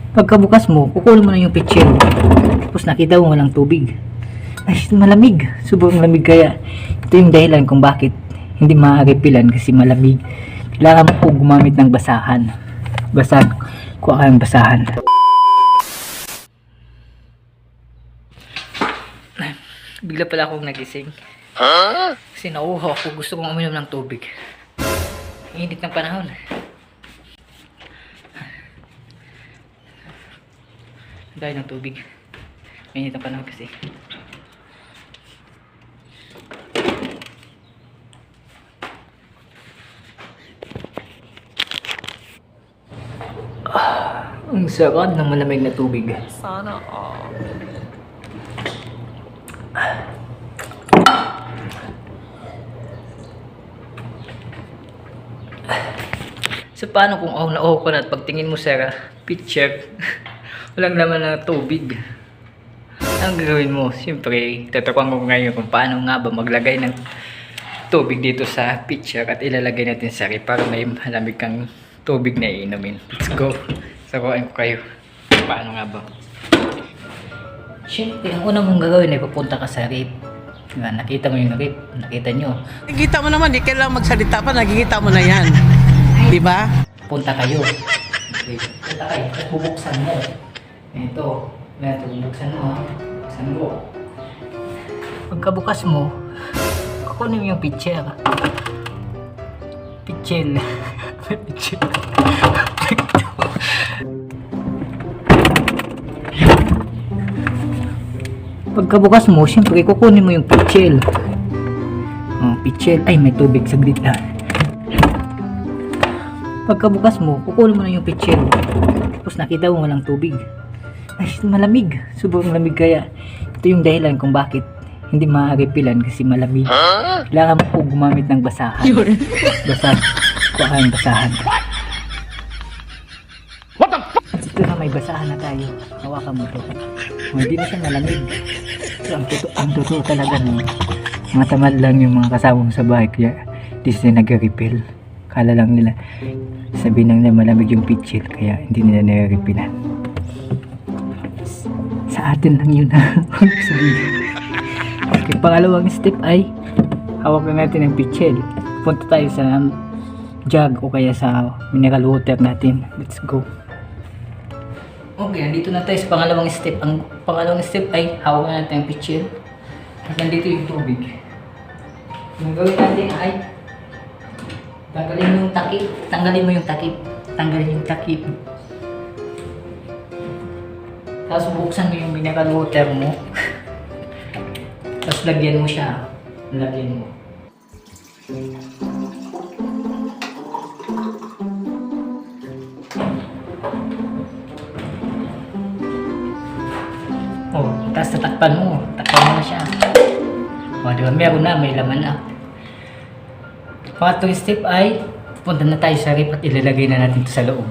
Pagkabukas mo, kukulong mo na yung pitcher. Tapos nakita mo walang tubig. Ay, malamig. Sobrang lamig kaya. Ito yung dahilan kung bakit hindi ma-refilan kasi malamig. Kailangan mo po gumamit ng basahan. Basag. Kuha ka ng basahan. Bigla pala akong nagising. Kasi nauuhaw ako. Gusto kong uminom ng tubig. Init ng panahon. Dahil ng tubig. Mainit ang panahon kasi. Ang sarap ng malamig na tubig. Sana all. So paano kung na ka na at pagtingin mo sa picture, walang laman na tubig? Ang gagawin mo? Siyempre, tuturuan ko ngayon kung paano nga ba maglagay ng tubig dito sa pitcher at ilalagay natin sa ref para may malamig kang tubig na iinumin. Let's go! Saruan ko kayo. Paano nga ba? Siyempre, ang una mong gagawin ay pupunta ka sa ref. Diba? Nakita mo yung ref. Nakita nyo. Nakikita mo naman, di kailangan magsalita pa, nakikita mo na yan. Di ba? Punta kayo. Okay. Punta kayo. At bubuksan mo. Ito. Ito, bubuksan mo. Bubuksan mo. Pagkabukas mo, kukunin mo yung pitcher. Pitcher. Pitcher. Pagkabukas mo, siyempre kukunin mo yung pitcher. Oh, pitcher. Ay, may tubig. Saglit na. Pagkabukas mo, kukulong mo na yung pitcher. Tapos nakita mo walang tubig. Ay, malamig. Sobrang lamig kaya. Ito yung dahilan kung bakit hindi ma-refilan kasi malamig. Kailangan mo po gumamit ng basahan. Basag. Kuha ng basahan. What the fuck? At ito na may basahan na tayo. Hawakan mo to. Hindi na siya malamig. So, ang totoo talaga no. Mga tamad lang yung mga kasama mo sa bahay kaya di sila nag-refill. Kala lang nila sabihin lang nila malamig yung pitcher kaya hindi nila nare-refillan. Sa atin lang yun ha. Okay, pangalawang step ay hawakan natin ang pitcher. Punta tayo sa jug o kaya sa mineral water natin. Let's go. Okay, nandito na tayo sa pangalawang step. Ang pangalawang step ay hawakan natin ang pitcher. At nandito yung tubig. Yung gawin natin ay tanggalin mo yung takip. Tanggalin mo yung takip. Tanggalin yung takip. Tapos buksan mo yung mineral water mo. Tapos lagyan mo siya. Lagyan mo. Oh, tapos tatakpan mo. Takpan mo na siya. O, diba? Meron na. May laman na. Pangatlong step ay punta na tayo sa ref at ilalagay na natin ito sa loob.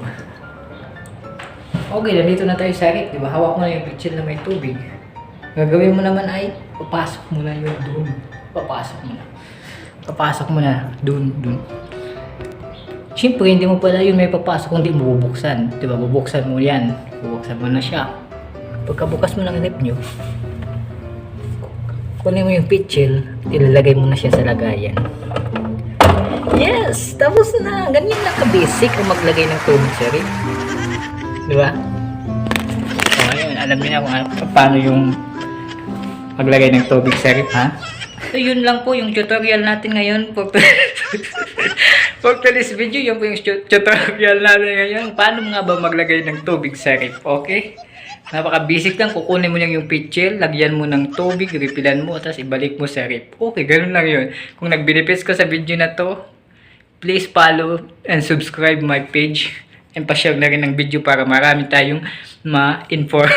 Okay, nandito na tayo sa ref, di ba? Hawak mo na yung pitcher na may tubig. Gagawin mo naman ay papasok mo na yun doon. Papasok mo na. Papasok mo na doon. Siyempre, hindi mo pala yun may papasok kung di mo bubuksan. Di ba? Bubuksan mo yan. Bubuksan mo na siya. Pagkabukas mo ng ref nyo, kunin mo yung pitcher, ilalagay mo na siya sa lagayan. Yes! Tapos na! Ganyan lang ka-basic kung maglagay ng tubig sa ref. Diba? So ngayon, alam niyo na kung paano yung maglagay ng tubig sa ref, ha? So yun lang po yung tutorial natin ngayon for today's video. Yun po yung tutorial natin ngayon. Paano nga ba maglagay ng tubig sa ref, okay? Napaka-basic lang. Kukunin mo lang yung pitcher, lagyan mo ng tubig, refillan mo, tapos ibalik mo sa ref. Okay, ganun lang yun. Kung nag-benefits ka sa video na to, please follow and subscribe my page and pa-share na rin ng video para marami tayong ma-inform.